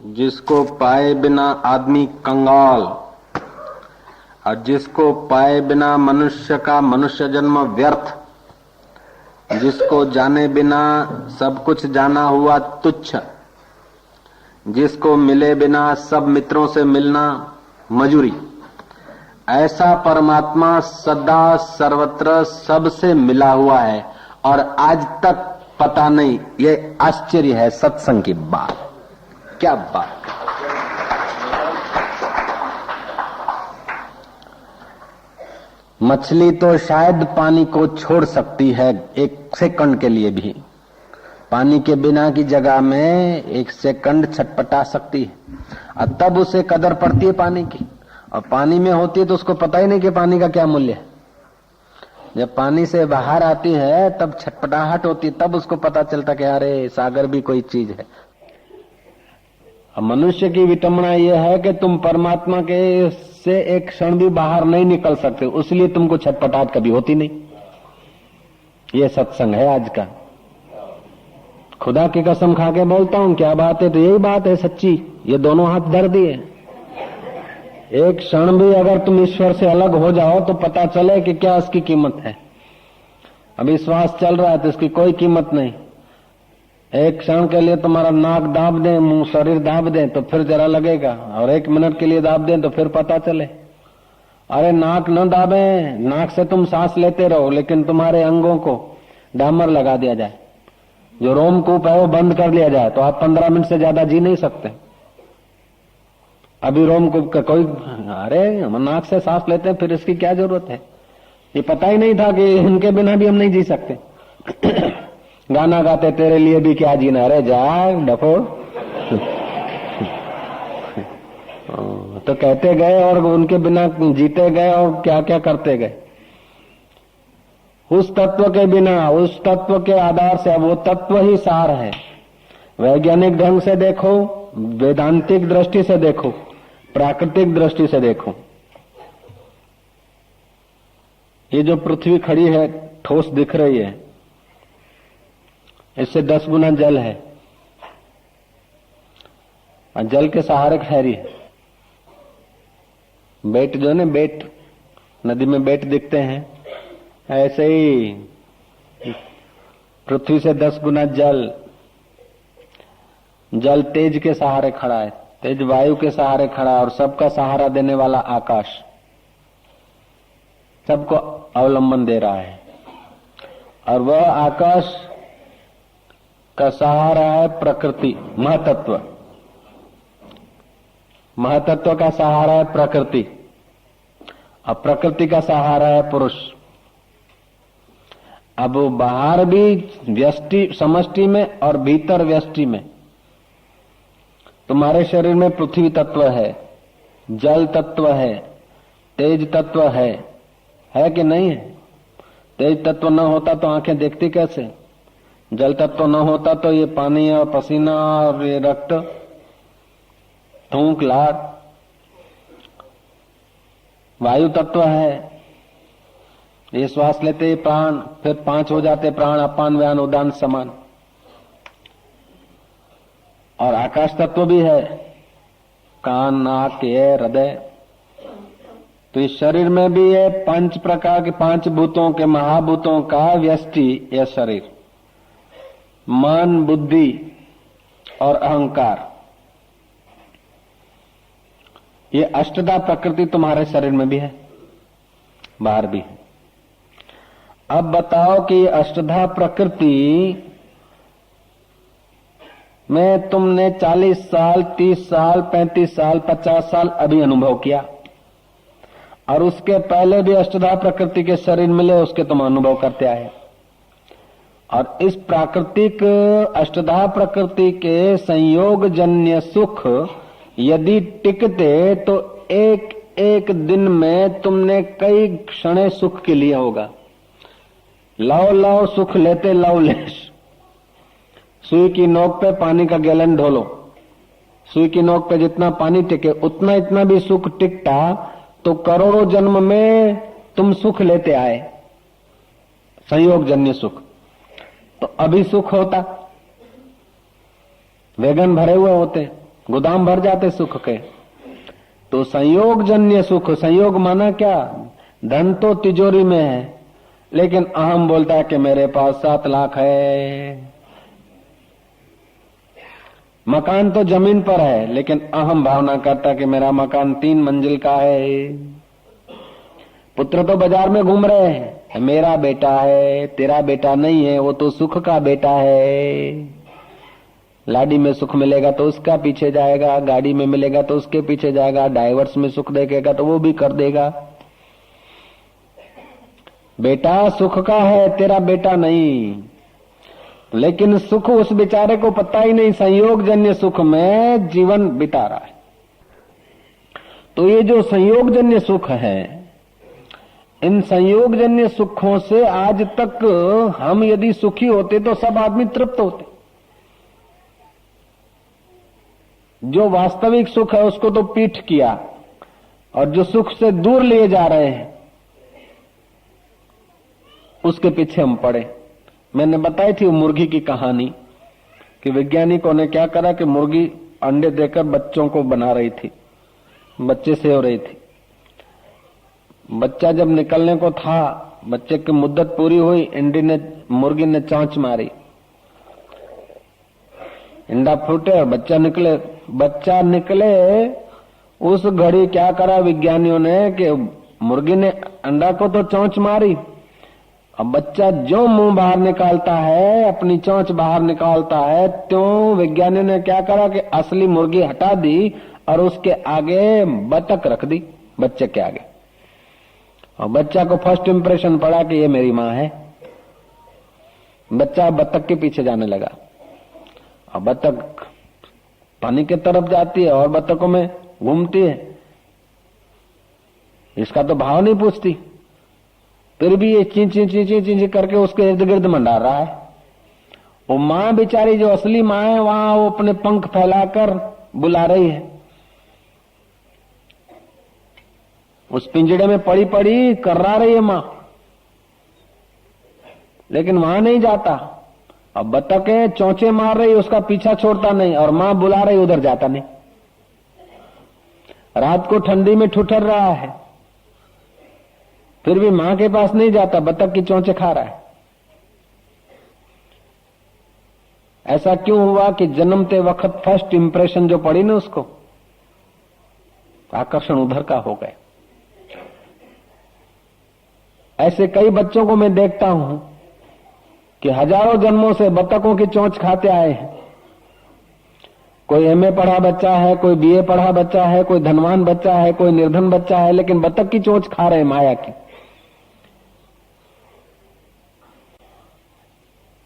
जिसको पाए बिना आदमी कंगाल और जिसको पाए बिना मनुष्य का मनुष्य जन्म व्यर्थ, जिसको जाने बिना सब कुछ जाना हुआ तुच्छ, जिसको मिले बिना सब मित्रों से मिलना मजूरी, ऐसा परमात्मा सदा सर्वत्र सबसे मिला हुआ है और आज तक पता नहीं। ये आश्चर्य है सत्संग की बात। क्या बात! मछली तो शायद पानी को छोड़ सकती है एक सेकंड के लिए भी, पानी के बिना की जगह में एक सेकंड छटपटा सकती है और तब उसे कदर पड़ती है पानी की। और पानी में होती है तो उसको पता ही नहीं कि पानी का क्या मूल्य है। जब पानी से बाहर आती है तब छटपटाहट होती है, तब उसको पता चलता कि अरे सागर भी कोई चीज है। अब मनुष्य की विटंबना यह है कि तुम परमात्मा के से एक क्षण भी बाहर नहीं निकल सकते, इसलिए तुमको छटपटाहट कभी होती नहीं। ये सत्संग है आज का। खुदा की कसम खा के बोलता हूं, क्या बात है तो यही बात है सच्ची। ये दोनों हाथ धर दिए। एक क्षण भी अगर तुम ईश्वर से अलग हो जाओ तो पता चले कि क्या इसकी कीमत है। अभी श्वास चल रहा है तो इसकी कोई कीमत नहीं। एक क्षण के लिए तुम्हारा नाक दाब दें, मुंह शरीर दाब दें तो फिर जरा लगेगा, और एक मिनट के लिए दाब दें तो फिर पता चले। अरे नाक न दाबे, नाक से तुम सांस लेते रहो, लेकिन तुम्हारे अंगों को डामर लगा दिया जाए, जो रोमकूप है वो बंद कर लिया जाए, तो आप 15 मिनट से ज्यादा जी नहीं सकते। अभी रोमकूप का कोई, अरे हम नाक से सांस लेते हैं, फिर इसकी क्या जरूरत है। ये पता ही नहीं था कि इनके बिना भी हम नहीं जी सकते। गाना गाते तेरे लिए भी क्या जीना, अरे जा डफो। तो कहते गए और उनके बिना जीते गए और क्या क्या करते गए। उस तत्व के बिना, उस तत्व के आधार से, अब वो तत्व ही सार है। वैज्ञानिक ढंग से देखो, वेदांतिक दृष्टि से देखो, प्राकृतिक दृष्टि से देखो, ये जो पृथ्वी खड़ी है ठोस दिख रही है, इससे 10 गुना जल है और जल के सहारे ठहरी है। बेट जो है ना, बेट, नदी में बेट दिखते हैं, ऐसे ही पृथ्वी से 10 गुना जल। जल तेज के सहारे खड़ा है, तेज वायु के सहारे खड़ा है, और सबका सहारा देने वाला आकाश सबको अवलंबन दे रहा है। और वह आकाश का सहारा है प्रकृति, महतत्व। महतत्व का सहारा है प्रकृति, और प्रकृति का सहारा है पुरुष। अब बाहर भी व्यष्टि समष्टि में और भीतर व्यष्टि में तुम्हारे शरीर में पृथ्वी तत्व है, जल तत्व है, तेज तत्व है कि नहीं है? तेज तत्व न होता तो आंखें देखती कैसे? जल तत्व न होता तो ये पानी और पसीना और ये रक्त, थूक, लाट। वायु तत्व है, ये श्वास लेते ही प्राण, फिर 5 हो जाते प्राण, अपान व्यान उदान समान। और आकाश तत्व भी है, कान, नाक, ये हृदय। तो इस शरीर में भी ये 5 प्रकार के 5 भूतों के, महाभूतों का व्यष्टि यह शरीर, मन, बुद्धि और अहंकार। ये अष्टधा प्रकृति तुम्हारे शरीर में भी है, बाहर भी है। अब बताओ कि अष्टधा प्रकृति में तुमने 40 साल, 30 साल, 35 साल, 50 साल अभी अनुभव किया, और उसके पहले भी अष्टधा प्रकृति के शरीर मिले, उसके तुम अनुभव करते आए। और इस प्राकृतिक अष्टधा प्रकृति के संयोग जन्य सुख यदि टिकते तो एक एक दिन में तुमने कई क्षण सुख के लिए होगा। लाओ लाओ सुख लेते लवलेश। सुई की नोक पे पानी का गैलन ढोलो, सुई की नोक पे जितना पानी टिके उतना इतना भी सुख टिकता तो करोड़ों जन्म में तुम सुख लेते आए, संयोग जन्य सुख। तो अभी सुख होता, वैगन भरे हुए होते, गोदाम भर जाते सुख के। तो संयोग जन्य सुख, संयोग माना क्या, धन तो तिजोरी में है, लेकिन अहम बोलता है कि मेरे पास 7 लाख है। मकान तो जमीन पर है, लेकिन अहम भावना करता है कि मेरा मकान 3 मंजिल का है। पुत्र तो बाजार में घूम रहे हैं, मेरा बेटा है, तेरा बेटा नहीं है, वो तो सुख का बेटा है। लाडी में सुख मिलेगा तो उसका पीछे जाएगा, गाड़ी में मिलेगा तो उसके पीछे जाएगा, डाइवर्स में सुख देखेगा तो वो भी कर देगा। बेटा सुख का है, तेरा बेटा नहीं। लेकिन सुख उस बेचारे को पता ही नहीं, संयोग जन्य सुख में जीवन बिता रहा है। तो ये जो संयोग जन्य सुख है, इन संयोग जन्य सुखों से आज तक हम यदि सुखी होते तो सब आदमी तृप्त होते। जो वास्तविक सुख है उसको तो पीठ किया, और जो सुख से दूर लिए जा रहे हैं उसके पीछे हम पड़े। मैंने बताई थी वो मुर्गी की कहानी कि वैज्ञानिकों ने क्या करा कि मुर्गी अंडे देकर बच्चों को बना रही थी, बच्चे से हो रही थी। बच्चा जब निकलने को था, बच्चे की मुद्दत पूरी हुई, मुर्गी ने चोंच मारी, अंडा फूटे और बच्चा निकले। उस घड़ी क्या करा विज्ञानियों ने कि मुर्गी ने अंडा को तो चोंच मारी, अब बच्चा जो मुंह बाहर निकालता है, अपनी चोंच बाहर निकालता है, त्यों विज्ञानियों ने क्या करा कि असली मुर्गी हटा दी और उसके आगे बतख रख दी, बच्चे के आगे। और बच्चा को फर्स्ट इंप्रेशन पड़ा कि ये मेरी माँ है। बच्चा बतख के पीछे जाने लगा, और बतख पानी के तरफ जाती है और बतखों में घूमती है, इसका तो भाव नहीं पूछती, फिर भी ये चीं चीं चीं चीं चीं करके उसके इर्द गिर्द मंडा रहा है। वो माँ बेचारी जो असली माँ है, वहां वो अपने पंख फैलाकर बुला रही है। उस पिंजड़े में पड़ी पड़ी कर्रा रही है माँ, लेकिन वहां नहीं जाता। अब बतखें चौंचे मार रही, उसका पीछा छोड़ता नहीं, और माँ बुला रही, उधर जाता नहीं। रात को ठंडी में ठुठर रहा है, फिर भी मां के पास नहीं जाता, बतख की चोंचे खा रहा है। ऐसा क्यों हुआ कि जन्मते वक्त फर्स्ट इंप्रेशन जो पड़ी ना, उसको आकर्षण उधर का हो गए। ऐसे कई बच्चों को मैं देखता हूं कि हजारों जन्मों से बतखों की चोंच खाते आए हैं। कोई एमए पढ़ा बच्चा है, कोई बीए पढ़ा बच्चा है, कोई धनवान बच्चा है, कोई निर्धन बच्चा है, लेकिन बतख की चोंच खा रहे माया की।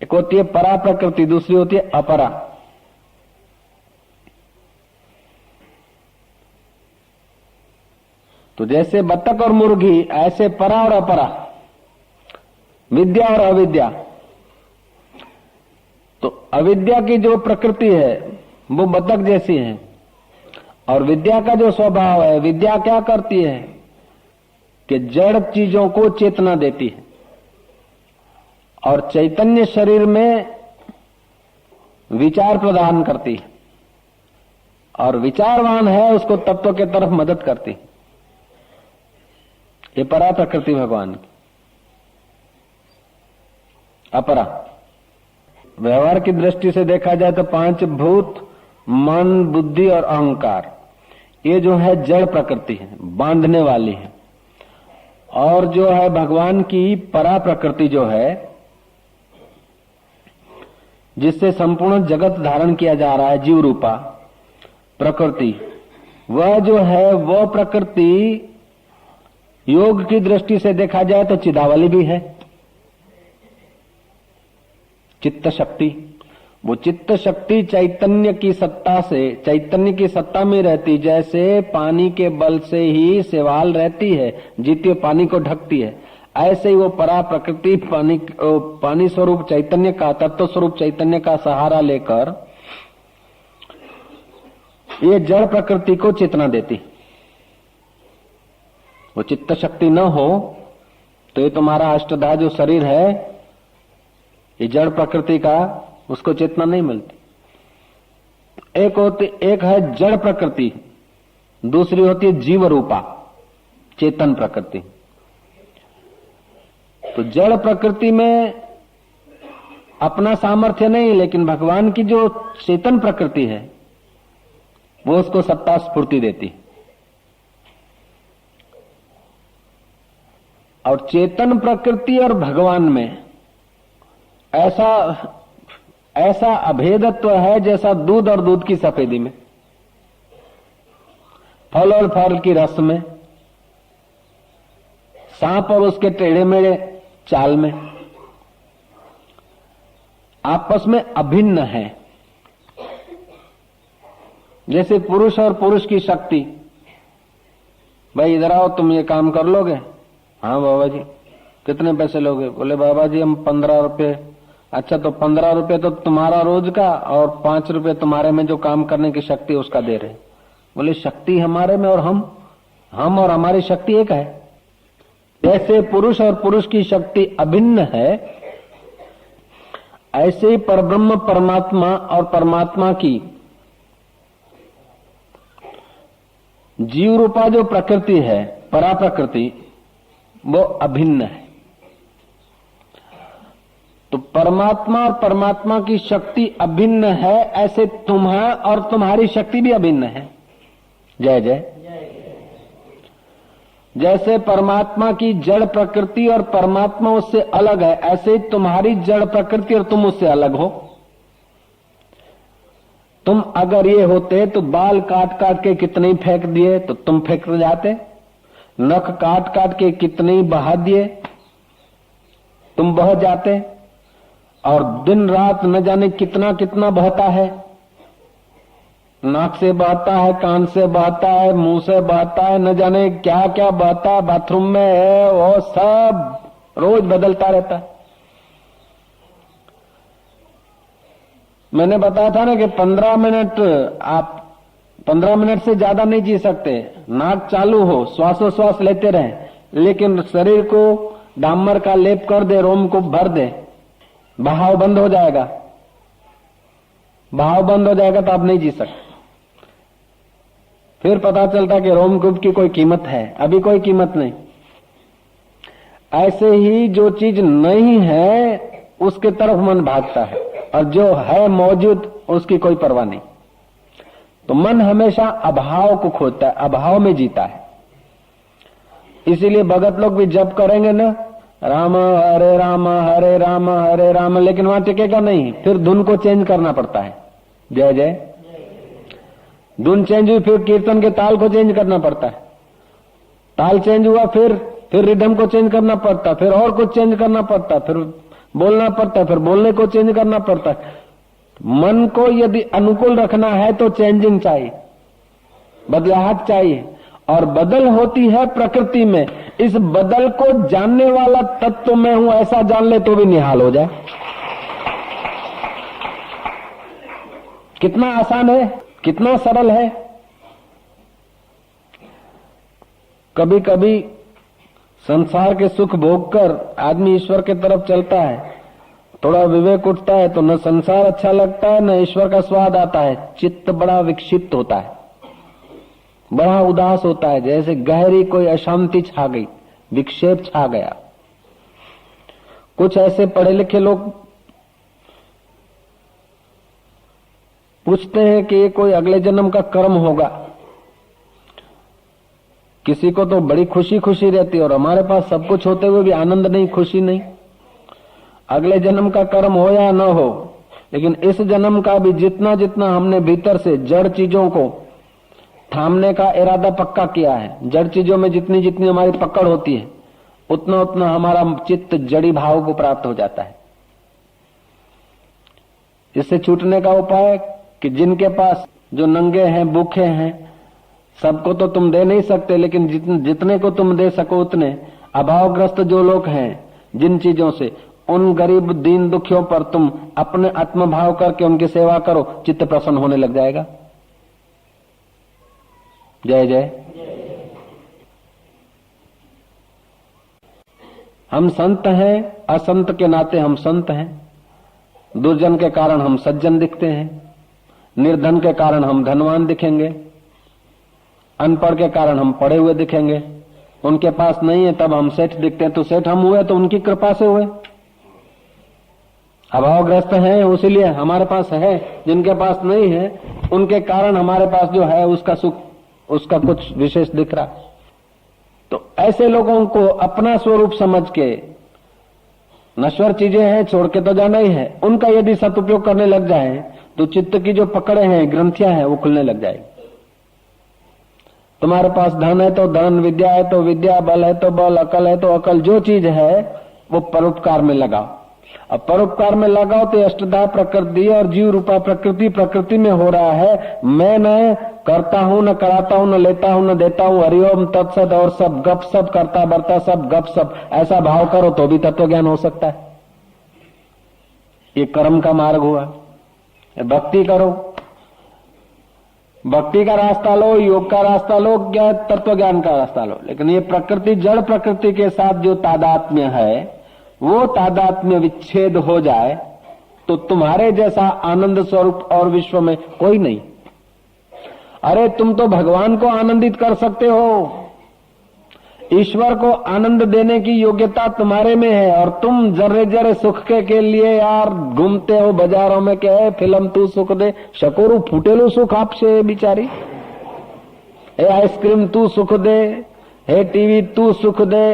एक होती है परा प्रकृति, दूसरी होती है अपरा। तो जैसे बतख और मुर्गी, ऐसे परा और अपरा, विद्या और अविद्या। तो अविद्या की जो प्रकृति है वो बतख जैसी है, और विद्या का जो स्वभाव है, विद्या क्या करती है कि जड़ चीजों को चेतना देती है, और चैतन्य शरीर में विचार प्रदान करती है, और विचारवान है उसको तत्व के तरफ मदद करती। ये परा प्रकृति भगवान की। अपरा व्यवहार की दृष्टि से देखा जाए तो 5 भूत, मन, बुद्धि और अहंकार, ये जो है जड़ प्रकृति है, बांधने वाली है। और जो है भगवान की परा प्रकृति जो है, जिससे संपूर्ण जगत धारण किया जा रहा है, जीव रूपा प्रकृति, वह जो है वो प्रकृति योग की दृष्टि से देखा जाए तो चिदावली भी है, चित्त शक्ति। वो चित्त शक्ति चैतन्य की सत्ता से, चैतन्य की सत्ता में रहती, जैसे पानी के बल से ही सेवाल रहती है, जीती पानी को ढकती है, ऐसे ही वो परा प्रकृति पानी स्वरूप चैतन्य का, तत्व स्वरूप चैतन्य का सहारा लेकर ये जड़ प्रकृति को चेतना देती। वो चित्त शक्ति न हो तो ये तुम्हारा अष्टधा जो शरीर है, ये जड़ प्रकृति का, उसको चेतना नहीं मिलती। एक है जड़ प्रकृति, दूसरी होती है जीव रूपा चेतन प्रकृति। तो जड़ प्रकृति में अपना सामर्थ्य नहीं, लेकिन भगवान की जो चेतन प्रकृति है वो उसको सत्ता स्फूर्ति देती। और चेतन प्रकृति और भगवान में ऐसा अभेदत्व है जैसा दूध और दूध की सफेदी में, फल और फल की रस में, सांप और उसके टेढ़े मेढ़े चाल में, आपस में अभिन्न है। जैसे पुरुष और पुरुष की शक्ति, भाई इधर आओ तुम ये काम कर लोगे? हाँ बाबा जी। कितने पैसे लोगे? बोले बाबा जी हम 15 रुपए। अच्छा तो 15 रुपए तो तुम्हारा रोज का और 5 रुपए तुम्हारे में जो काम करने की शक्ति उसका दे रहे। बोले शक्ति हमारे में और हम और हमारी शक्ति एक है। जैसे पुरुष और पुरुष की शक्ति अभिन्न है, ऐसे ही परब्रह्म परमात्मा और परमात्मा की जीव रूपा जो प्रकृति है, परा प्रकृति, वो अभिन्न है। तो परमात्मा और परमात्मा की शक्ति अभिन्न है, ऐसे तुम्हारा और तुम्हारी शक्ति भी अभिन्न है। जय जय। जैसे परमात्मा की जड़ प्रकृति और परमात्मा उससे अलग है, ऐसे ही तुम्हारी जड़ प्रकृति और तुम उससे अलग हो। तुम अगर ये होते तो बाल काट काट के कितने ही फेंक दिए तो तुम फेंक जाते, नख काट काट के कितने ही बहा दिए तुम बह जाते, और दिन रात न जाने कितना कितना बहता है, नाक से बहता है, कान से बहता है, मुंह से बहता है, न जाने क्या क्या बहता है, बाथरूम में है, वो सब रोज बदलता रहता है। मैंने बताया था ना कि 15 मिनट आप 15 मिनट से ज्यादा नहीं जी सकते। नाक चालू हो, श्वासोश्वास लेते रहें, लेकिन शरीर को डामर का लेप कर दे, रोम को भर दे, बहाव बंद हो जाएगा। बहाव बंद हो जाएगा तो आप नहीं जी सकते। फिर पता चलता कि रोमकूप की कोई कीमत है, अभी कोई कीमत नहीं। ऐसे ही जो चीज नहीं है उसके तरफ मन भागता है, और जो है मौजूद उसकी कोई परवाह नहीं। तो मन हमेशा अभाव को खोजता है, अभाव में जीता है। इसीलिए भगत लोग भी जप करेंगे ना, राम हरे राम हरे राम हरे राम, लेकिन वहां टिकेगा नहीं, फिर धुन को चेंज करना पड़ता है। जय जय। धुन चेंज हुई, फिर कीर्तन के ताल को चेंज करना पड़ता है, ताल चेंज हुआ, फिर रिदम को चेंज करना पड़ता, फिर और कुछ चेंज करना पड़ता, फिर बोलना पड़ता, फिर बोलने को चेंज करना पड़ता। मन को यदि अनुकूल रखना है तो चेंजिंग चाहिए, बदलाहट चाहिए, और बदल होती है प्रकृति में। इस बदल को जानने वाला तत्व मैं हूं ऐसा जान ले तो भी निहाल हो जाए। कितना आसान है, कितना सरल है। कभी कभी संसार के सुख भोगकर आदमी ईश्वर के तरफ चलता है, थोड़ा विवेक उठता है तो न संसार अच्छा लगता है न ईश्वर का स्वाद आता है। चित्त बड़ा विक्षिप्त होता है, बड़ा उदास होता है, जैसे गहरी कोई अशांति छा गई, विक्षेप छा गया। कुछ ऐसे पढ़े लिखे लोग पूछते हैं कि ये कोई अगले जन्म का कर्म होगा। किसी को तो बड़ी खुशी खुशी रहती है, और हमारे पास सब कुछ होते हुए भी आनंद नहीं, खुशी नहीं। अगले जन्म का कर्म हो या न हो, लेकिन इस जन्म का भी जितना जितना हमने भीतर से जड़ चीजों को थामने का इरादा पक्का किया है, जड़ चीजों में जितनी जितनी हमारी पकड़ होती है, उतना उतना हमारा चित्त जड़ी भाव को प्राप्त हो जाता है। इससे छूटने का उपाय कि जिनके पास जो नंगे हैं, भूखे हैं, सबको तो तुम दे नहीं सकते, लेकिन जितने को तुम दे सको उतने, अभावग्रस्त जो लोग हैं जिन चीजों से, उन गरीब दीन दुखियों पर तुम अपने आत्मभाव करके उनकी सेवा करो, चित्त प्रसन्न होने लग जाएगा। जय जय। हम संत हैं, असंत के नाते हम संत हैं, दुर्जन के कारण हम सज्जन दिखते हैं। निर्धन के कारण हम धनवान दिखेंगे, अनपढ़ के कारण हम पढ़े हुए दिखेंगे, उनके पास नहीं है तब हम सेठ दिखते हैं। तो सेठ हम हुए तो उनकी कृपा से हुए, अभावग्रस्त हैं उसीलिए हमारे पास है, जिनके पास नहीं है उनके कारण हमारे पास जो है उसका सुख, उसका कुछ विशेष दिख रहा। तो ऐसे लोगों को अपना स्वरूप समझ के, नश्वर चीजें हैं छोड़ के तो जाना ही है, उनका यदि सदुपयोग करने लग जाए तो चित्त की जो पकड़े हैं, ग्रंथियां हैं, वो खुलने लग जाएगी। तुम्हारे पास धन है तो धन, विद्या है तो विद्या, बल है तो बल, अकल है तो अकल, जो चीज है वो परोपकार में लगाओ। अब परोपकार में लगाओ तो अष्टधा प्रकृति और जीव रूपा प्रकृति में हो रहा है। मैं न करता हूं, न कराता हूं, न लेता हूं, न देता हूं, हरिओम तत्सत, और सब गप सब करता बरता सब गप सब, ऐसा भाव करो तो भी तत्व ज्ञान हो सकता है। ये कर्म का मार्ग हुआ। भक्ति करो, भक्ति का रास्ता लो, योग का रास्ता लो, क्या तत्व ज्ञान का रास्ता लो, लेकिन ये प्रकृति, जड़ प्रकृति के साथ जो तादात्म्य है, वो तादात्म्य विच्छेद हो जाए तो तुम्हारे जैसा आनंद स्वरूप और विश्व में कोई नहीं। अरे तुम तो भगवान को आनंदित कर सकते हो, ईश्वर को आनंद देने की योग्यता तुम्हारे में है, और तुम जर्रे जर्रे सुख के लिए यार घूमते हो बाजारों में, क्या है फिल्म तू सुख दे, शकोरू फूटेलू सुख आपसे बिचारी, हे आइसक्रीम तू सुख दे, हे टीवी तू सुख दे,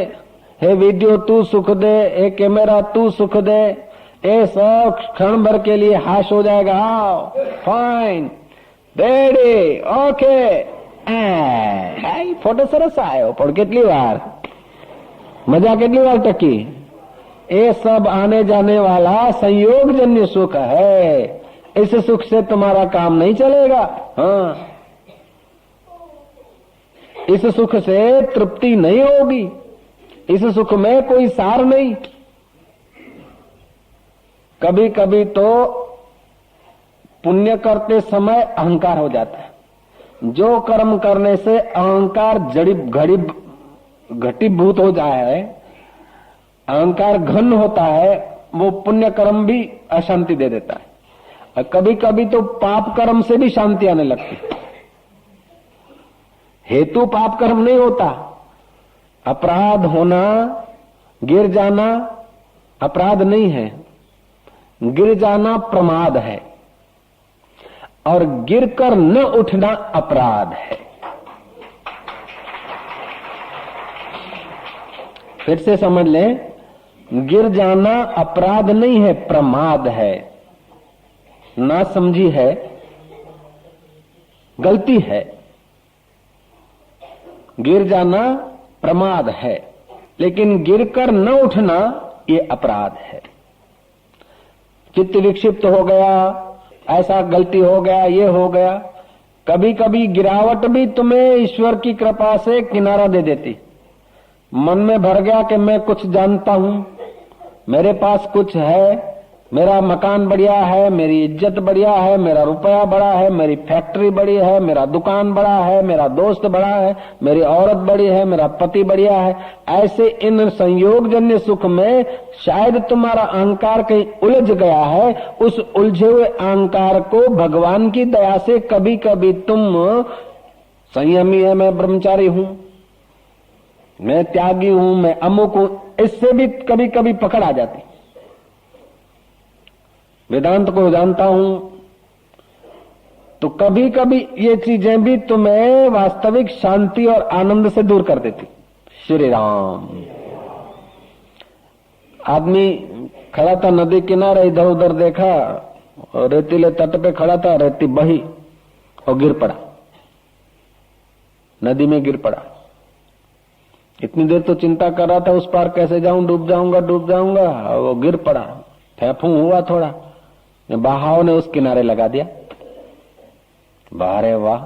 हे वीडियो तू सुख दे, हे कैमरा तू सुख दे, ये सब क्षण भर के लिए हाश हो जाएगा। फाइन, रेडी, ओके, फोटो सरस आयो, पर कितनी बार मजा, कितनी बार टकी, ये सब आने जाने वाला संयोगजन्य सुख है। इस सुख से तुम्हारा काम नहीं चलेगा। हाँ, इस सुख से तृप्ति नहीं होगी, इस सुख में कोई सार नहीं। कभी कभी तो पुण्य करते समय अहंकार हो जाता है। जो कर्म करने से अहंकार घटीभूत हो जाए, अहंकार घन होता है, वो पुण्य कर्म भी अशांति दे देता है। और कभी कभी तो पाप कर्म से भी शांति आने लगती है। हेतु पाप कर्म नहीं होता, अपराध होना, गिर जाना अपराध नहीं है, गिर जाना प्रमाद है, और गिरकर न उठना अपराध है। फिर से समझ लें, गिर जाना अपराध नहीं है, प्रमाद है, ना समझी है, गलती है। गिर जाना प्रमाद है, लेकिन गिरकर न उठना ये अपराध है। चित्त विक्षिप्त हो गया, ऐसा गलती हो गया, ये हो गया। कभी कभी गिरावट भी तुम्हें ईश्वर की कृपा से किनारा दे देती। मन में भर गया कि मैं कुछ जानता हूं, मेरे पास कुछ है, मेरा मकान बढ़िया है, मेरी इज्जत बढ़िया है, मेरा रुपया बड़ा है, मेरी फैक्ट्री बड़ी है, मेरा दुकान बड़ा है, मेरा दोस्त बड़ा है, मेरी औरत बड़ी है, मेरा पति बढ़िया है। ऐसे इन संयोगजन्य सुख में शायद तुम्हारा अहंकार कहीं उलझ गया है। उस उलझे हुए अहंकार को भगवान की दया से कभी कभी तुम संयमी है, मैं ब्रह्मचारी हूं, मैं त्यागी हूं, मैं अमुक हूं, इससे भी कभी कभी पकड़ आ जाती। वेदांत को जानता हूं तो कभी कभी ये चीजें भी तुम्हें वास्तविक शांति और आनंद से दूर कर देती। श्री राम। आदमी खड़ा था नदी किनारे, इधर उधर देखा और रेतीले तट पे खड़ा था, रेती बही और गिर पड़ा, नदी में गिर पड़ा। इतनी देर तो चिंता कर रहा था उस पार कैसे जाऊं, डूब जाऊंगा डूब जाऊंगा, और वो गिर पड़ा, फेंफू हुआ थोड़ा, बहाव ने उस किनारे लगा दिया। बाहरे वाह,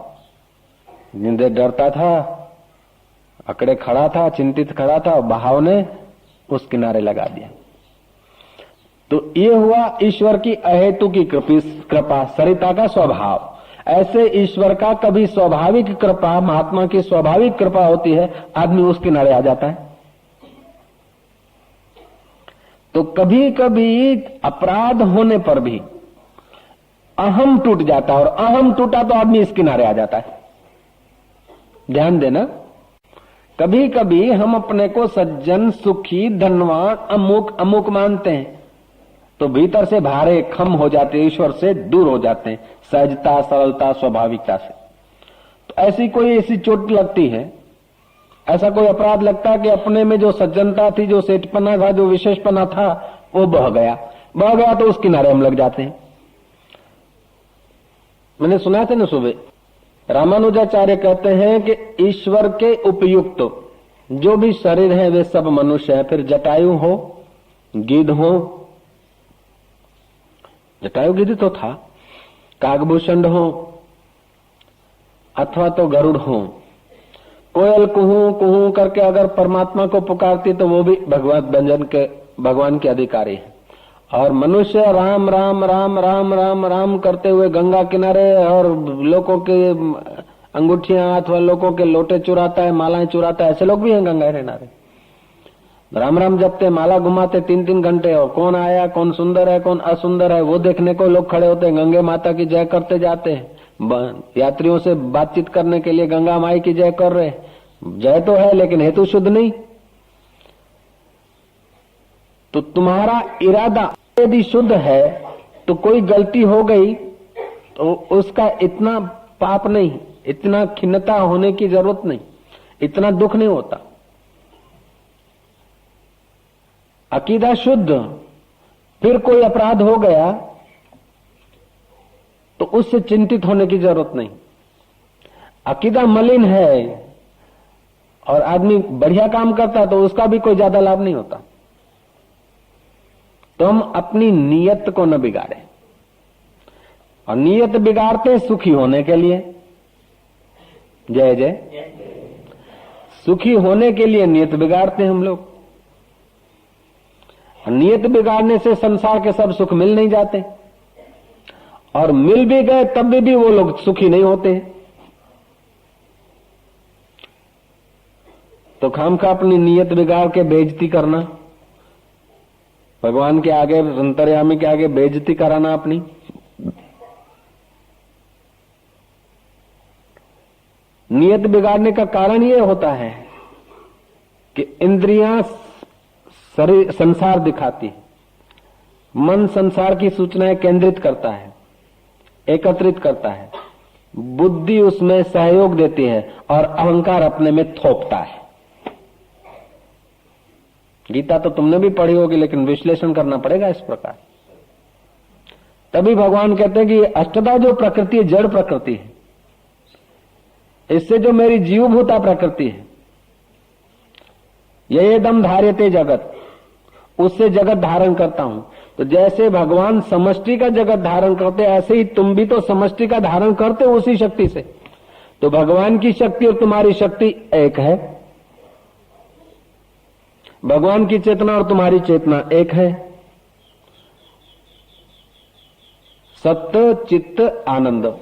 जिंदे डरता था, अकड़े खड़ा था, चिंतित खड़ा था, बहाव ने उस किनारे लगा दिया। तो ये हुआ ईश्वर की अहेतु की कृपा, सरिता का स्वभाव। ऐसे ईश्वर का कभी स्वाभाविक कृपा, महात्मा की स्वाभाविक कृपा होती है, आदमी उस किनारे आ जाता है। तो कभी कभी अपराध होने पर भी अहम टूट जाता है, और अहम टूटा तो आदमी इस किनारे आ जाता है। ध्यान देना, कभी कभी हम अपने को सज्जन, सुखी, धनवान, अमुक अमुक मानते हैं तो भीतर से भारे खम हो जाते, ईश्वर से दूर हो जाते हैं, सहजता, सरलता, स्वाभाविकता से। तो ऐसी चोट लगती है, ऐसा कोई अपराध लगता है कि अपने में जो सज्जनता थी, जो सेठपना था, जो विशेषपना था, वो बह गया तो उस किनारे हम लग जाते हैं। मैंने सुना था ना सुबह, रामानुजाचार्य कहते हैं कि ईश्वर के उपयुक्त जो भी शरीर है वे सब मनुष्य है। फिर जटायु हो, गिद्ध हो, जटायु गिद्ध तो था, कागभूषण हो अथवा तो गरुड़ हो, कोयल कुहू कुहू करके अगर परमात्मा को पुकारती तो वो भी भगवान के अधिकारी है। और मनुष्य राम राम राम राम राम राम करते हुए गंगा किनारे और लोगों के अंगूठियां अथवा लोगों के लोटे चुराता है, मालाएं चुराता है, ऐसे लोग भी हैं गंगा किनारे। राम राम जपते, माला घुमाते 3-3 घंटे, और कौन आया, कौन सुंदर है, कौन असुंदर है, वो देखने को लोग खड़े होते हैं। गंगे माता की जय करते जाते हैं, यात्रियों से बातचीत करने के लिए गंगा माई की जय कर रहे। जय तो है लेकिन हेतु शुद्ध नहीं। तो तुम्हारा इरादा यदि शुद्ध है तो कोई गलती हो गई तो उसका इतना पाप नहीं, इतना खिन्नता होने की जरूरत नहीं, इतना दुख नहीं होता। अकीदा शुद्ध, फिर कोई अपराध हो गया तो उससे चिंतित होने की जरूरत नहीं। अकीदा मलिन है और आदमी बढ़िया काम करता तो उसका भी कोई ज्यादा लाभ नहीं होता। तो हम अपनी नीयत को न बिगाड़ें, और नीयत बिगाड़ते सुखी होने के लिए। जय जय। सुखी होने के लिए नीयत बिगाड़ते हैं हम लोग। नीयत बिगाड़ने से संसार के सब सुख मिल नहीं जाते, और मिल भी गए तब भी वो लोग सुखी नहीं होते। तो खामखा अपनी नीयत बिगाड़ के बेइज्जती करना, भगवान के आगे, अंतर्यामी के आगे बेइज्जती कराना अपनी। नियत बिगाड़ने का कारण यह होता है कि इंद्रियां शरीर संसार दिखाती है, मन संसार की सूचनाएं केंद्रित करता है, एकत्रित करता है, बुद्धि उसमें सहयोग देती है और अहंकार अपने में थोपता है। गीता तो तुमने भी पढ़ी होगी, लेकिन विश्लेषण करना पड़ेगा इस प्रकार। तभी भगवान कहते हैं कि अष्टधा जो प्रकृति है जड़ प्रकृति है, इससे जो मेरी जीवभूता प्रकृति है, ये दम धार्यते जगत, उससे जगत धारण करता हूं। तो जैसे भगवान समष्टि का जगत धारण करते, ऐसे ही तुम भी तो समष्टि का धारण करते हो उसी शक्ति से। तो भगवान की शक्ति और तुम्हारी शक्ति एक है, भगवान की चेतना और तुम्हारी चेतना एक है। सत्य चित्त आनंद,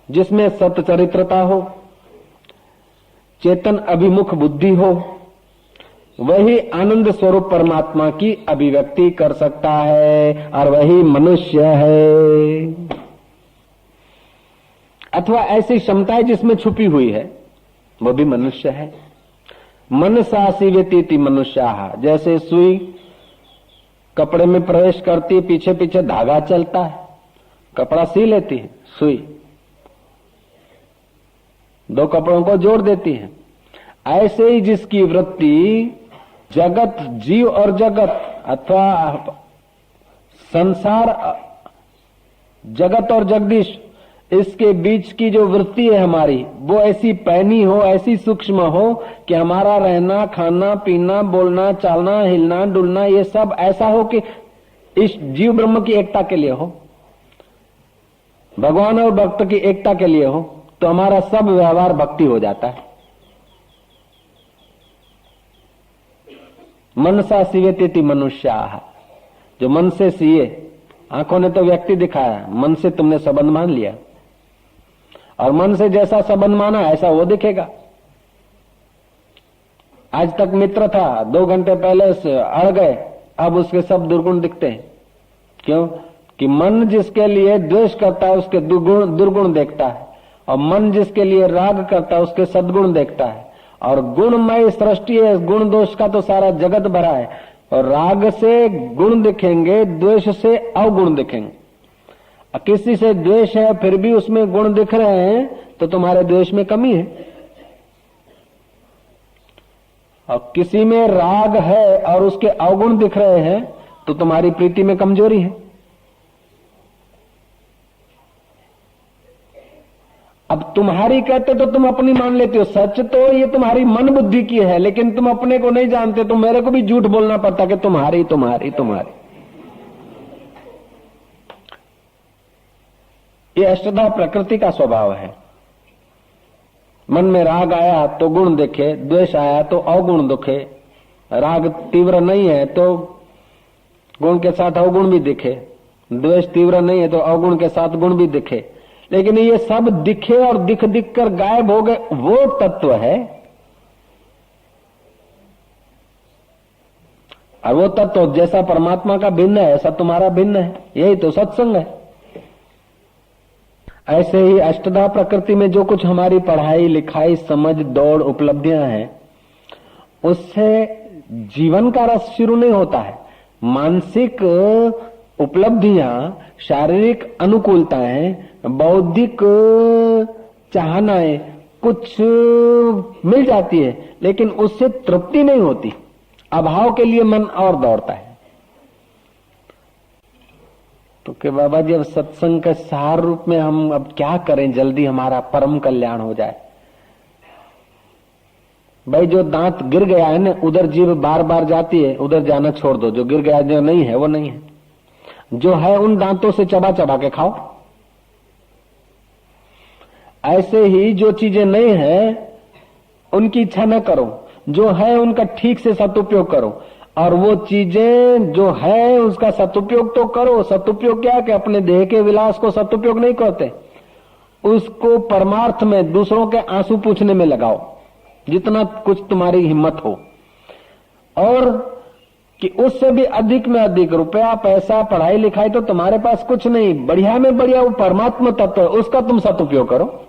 जिसमें सत्य चरित्रता हो, चेतन अभिमुख बुद्धि हो, वही आनंद स्वरूप परमात्मा की अभिव्यक्ति कर सकता है, और वही मनुष्य है। अथवा ऐसी क्षमताएं जिसमें छुपी हुई है, वो भी मनुष्य है। मनसा सीवेती मनुष्याः, जैसे सुई कपड़े में प्रवेश करती है, पीछे पीछे धागा चलता है, कपड़ा सी लेती है, सुई दो कपड़ों को जोड़ देती है। ऐसे ही जिसकी वृत्ति जगत, जीव और जगत अथवा संसार, जगत और जगदीश, इसके बीच की जो वृत्ति है हमारी, वो ऐसी पैनी हो, ऐसी सूक्ष्म हो कि हमारा रहना, खाना, पीना, बोलना, चालना, हिलना, डुलना, ये सब ऐसा हो कि इस जीव ब्रह्म की एकता के लिए हो, भगवान और भक्त की एकता के लिए हो। तो हमारा सब व्यवहार भक्ति हो जाता है। मनसा सीवेति मनुष्याः, जो मन से सीए, आंखों ने तो व्यक्ति दिखाया, मन से तुमने संबंध मान लिया, और मन से जैसा संबंध माना ऐसा वो दिखेगा। आज तक मित्र था, 2 घंटे पहले से अड़ गए, अब उसके सब दुर्गुण दिखते हैं। क्यों? कि मन जिसके लिए द्वेष करता है उसके दुर्गुण देखता है, और मन जिसके लिए राग करता है उसके सद्गुण देखता है। और गुणमय सृष्टि है, गुण दोष का तो सारा जगत भरा है। और राग से गुण दिखेंगे, द्वेष से अवगुण दिखेंगे। किसी से द्वेष है फिर भी उसमें गुण दिख रहे हैं तो तुम्हारे द्वेष में कमी है, और किसी में राग है और उसके अवगुण दिख रहे हैं तो तुम्हारी प्रीति में कमजोरी है। अब तुम्हारी कहते तो तुम अपनी मान लेते हो, सच तो ये तुम्हारी मन बुद्धि की है, लेकिन तुम अपने को नहीं जानते, तो मेरे को भी झूठ बोलना पड़ता कि तुम्हारी तुम्हारी तुम्हारी। ये अष्टधा प्रकृति का स्वभाव है। मन में राग आया तो गुण दिखे, द्वेष आया तो अवगुण दिखे। राग तीव्र नहीं है तो गुण के साथ अवगुण भी दिखे, द्वेष तीव्र नहीं है तो अवगुण के साथ गुण भी दिखे। लेकिन ये सब दिखे और दिख दिख कर गायब हो गए, वो तत्व है। और वो तत्व जैसा परमात्मा का भिन्न है ऐसा तुम्हारा भिन्न है, यही तो सत्संग है। ऐसे ही अष्टधा प्रकृति में जो कुछ हमारी पढ़ाई लिखाई समझ दौड़ उपलब्धियां हैं, उससे जीवन का रस शुरू नहीं होता है। मानसिक उपलब्धियां, शारीरिक अनुकूलताएं, बौद्धिक चाहनाएं कुछ मिल जाती है, लेकिन उससे तृप्ति नहीं होती। अभाव के लिए मन और दौड़ता है। तो कि बाबा जी अब सत्संग के सार रूप में हम अब क्या करें, जल्दी हमारा परम कल्याण हो जाए। भाई जो दांत गिर गया है ना, उधर जीभ बार बार जाती है, उधर जाना छोड़ दो। जो गिर गया, जो नहीं है वो नहीं है। जो है उन दांतों से चबा चबा के खाओ। ऐसे ही जो चीजें नहीं है उनकी इच्छा न करो, जो है उनका ठीक से सदुपयोग करो। और वो चीजें जो है उसका सदुपयोग तो करो। सदुपयोग क्या कि अपने देह के विलास को सदुपयोग नहीं करते, उसको परमार्थ में दूसरों के आंसू पूछने में लगाओ, जितना कुछ तुम्हारी हिम्मत हो। और कि उससे भी अधिक में अधिक रुपया पैसा पढ़ाई लिखाई तो तुम्हारे पास कुछ नहीं, बढ़िया में बढ़िया वो परमात्मा तत्व है, उसका तुम सदुपयोग करो।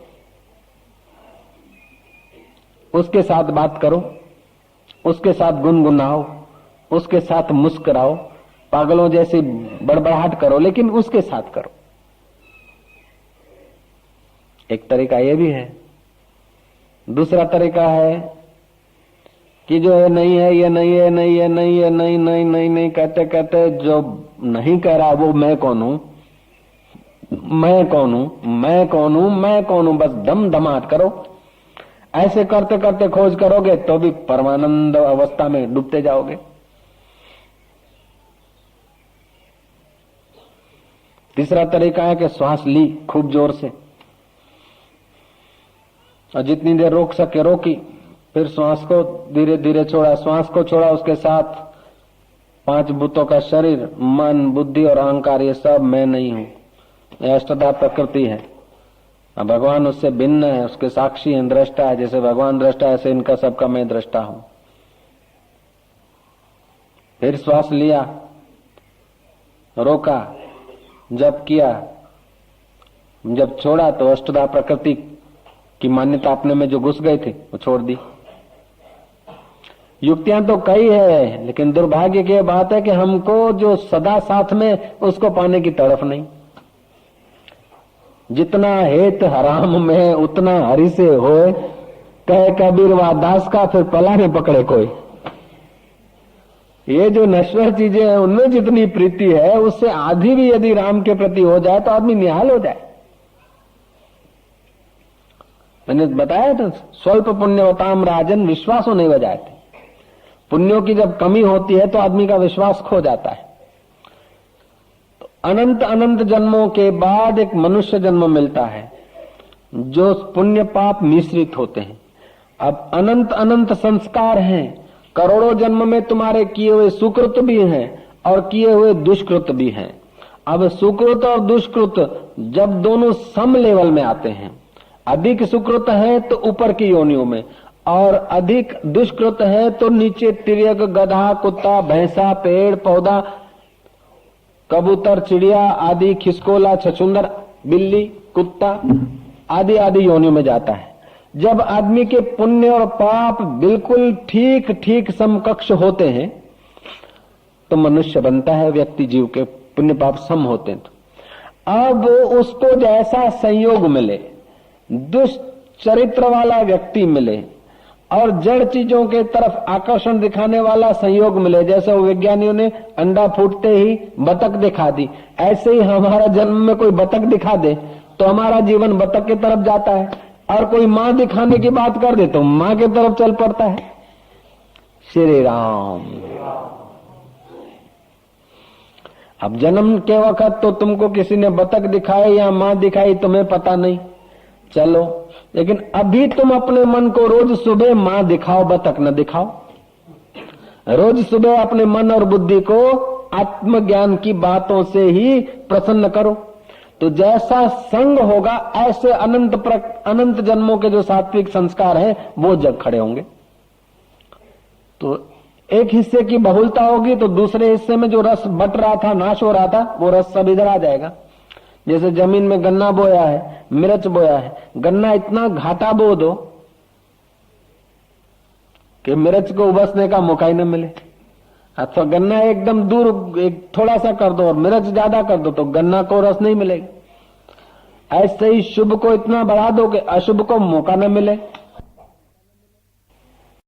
उसके साथ बात करो, उसके साथ गुनगुनाओ, उसके साथ मुस्कुराओ, पागलों जैसी बड़बड़ाहट करो, लेकिन उसके साथ करो। एक तरीका ये भी है। दूसरा तरीका है कि जो है नहीं है, ये नहीं है, नहीं है, नहीं है, नहीं नहीं नहीं नहीं कहते कहते जो नहीं कह रहा वो मैं कौन हूं, मैं कौन हूं, मैं कौन हूं, मैं कौन हूं, बस दम दमाट करो। ऐसे करते करते खोज करोगे तो भी परमानंद अवस्था में डूबते जाओगे। तीसरा तरीका है कि श्वास ली खूब जोर से, और जितनी देर रोक सके रोकी, फिर श्वास को धीरे धीरे छोड़ा, श्वास को छोड़ा, उसके साथ पांच भूतों का शरीर, मन, बुद्धि और अहंकार, ये सब मैं नहीं हूं। यह अष्टधा प्रकृति है। अब भगवान उससे भिन्न है, उसके साक्षी हैं, दृष्टा है। जैसे भगवान दृष्टा है, ऐसे इनका सबका मैं दृष्टा हूं। फिर श्वास लिया, रोका, जप किया, जब छोड़ा तो अष्टधा प्रकृति की मान्यता अपने में जो घुस गई थी वो छोड़ दी। युक्तियां तो कई है, लेकिन दुर्भाग्य की बात है कि हमको जो सदा साथ में उसको पाने की तड़फ नहीं। जितना हेत हराम में उतना हरि से होए, कहे कबीर वा दास का फिर पला में पकड़े कोई। ये जो नश्वर चीजें हैं उनमें जितनी प्रीति है, उससे आधी भी यदि राम के प्रति हो जाए तो आदमी निहाल हो जाए। मैंने बताया था, स्वल्प पुण्यवताम राजन विश्वासों नहीं बजाते। पुण्यों की जब कमी होती है तो आदमी का विश्वास खो जाता है। तो अनंत अनंत जन्मों के बाद एक मनुष्य जन्म मिलता है जो पुण्य पाप मिश्रित होते हैं। अब अनंत अनंत संस्कार हैं, करोड़ों जन्म में तुम्हारे किए हुए सुकृत भी हैं और किए हुए दुष्कृत भी हैं। अब सुकृत और दुष्कृत जब दोनों सम लेवल में आते हैं, अधिक सुकृत है तो ऊपर की योनियों में, और अधिक दुष्कृत है तो नीचे तिर्यक, गधा, कुत्ता, भैंसा, पेड़ पौधा, कबूतर, चिड़िया आदि, खिसकोला, छछूंदर, बिल्ली, कुत्ता आदि आदि योनियों में जाता है। जब आदमी के पुण्य और पाप बिल्कुल ठीक ठीक समकक्ष होते हैं तो मनुष्य बनता है। व्यक्ति जीव के पुण्य पाप सम होते हैं। अब उसको जैसा संयोग मिले, दुष्चरित्र वाला व्यक्ति मिले और जड़ चीजों के तरफ आकर्षण दिखाने वाला संयोग मिले, जैसे वो वैज्ञानिकों ने अंडा फूटते ही बतख दिखा दी, ऐसे ही हमारा जन्म में कोई बतख दिखा दे तो हमारा जीवन बतख की तरफ जाता है, और कोई मां दिखाने की बात कर दे तो मां की तरफ चल पड़ता है। श्री राम। अब जन्म के वक्त तो तुमको किसी ने बतख दिखाई या मां दिखाई तुम्हें पता नहीं, चलो, लेकिन अभी तुम अपने मन को रोज सुबह मां दिखाओ, बतख न दिखाओ। रोज सुबह अपने मन और बुद्धि को आत्मज्ञान की बातों से ही प्रसन्न करो, तो जैसा संग होगा ऐसे अनंत जन्मों के जो सात्विक संस्कार हैं वो जग खड़े होंगे। तो एक हिस्से की बहुलता होगी तो दूसरे हिस्से में जो रस बट रहा था, नाश हो रहा था, वो रस सब इधर आ जाएगा। जैसे जमीन में गन्ना बोया है, मिर्च बोया है, गन्ना इतना घाटा बो दो कि मिर्च को उबसने का मौका ही न मिले, अथवा गन्ना एकदम दूर एक थोड़ा सा कर दो और मिर्च ज्यादा कर दो तो गन्ना को रस नहीं मिलेगा। ऐसे ही शुभ को इतना बढ़ा दो कि अशुभ को मौका न मिले।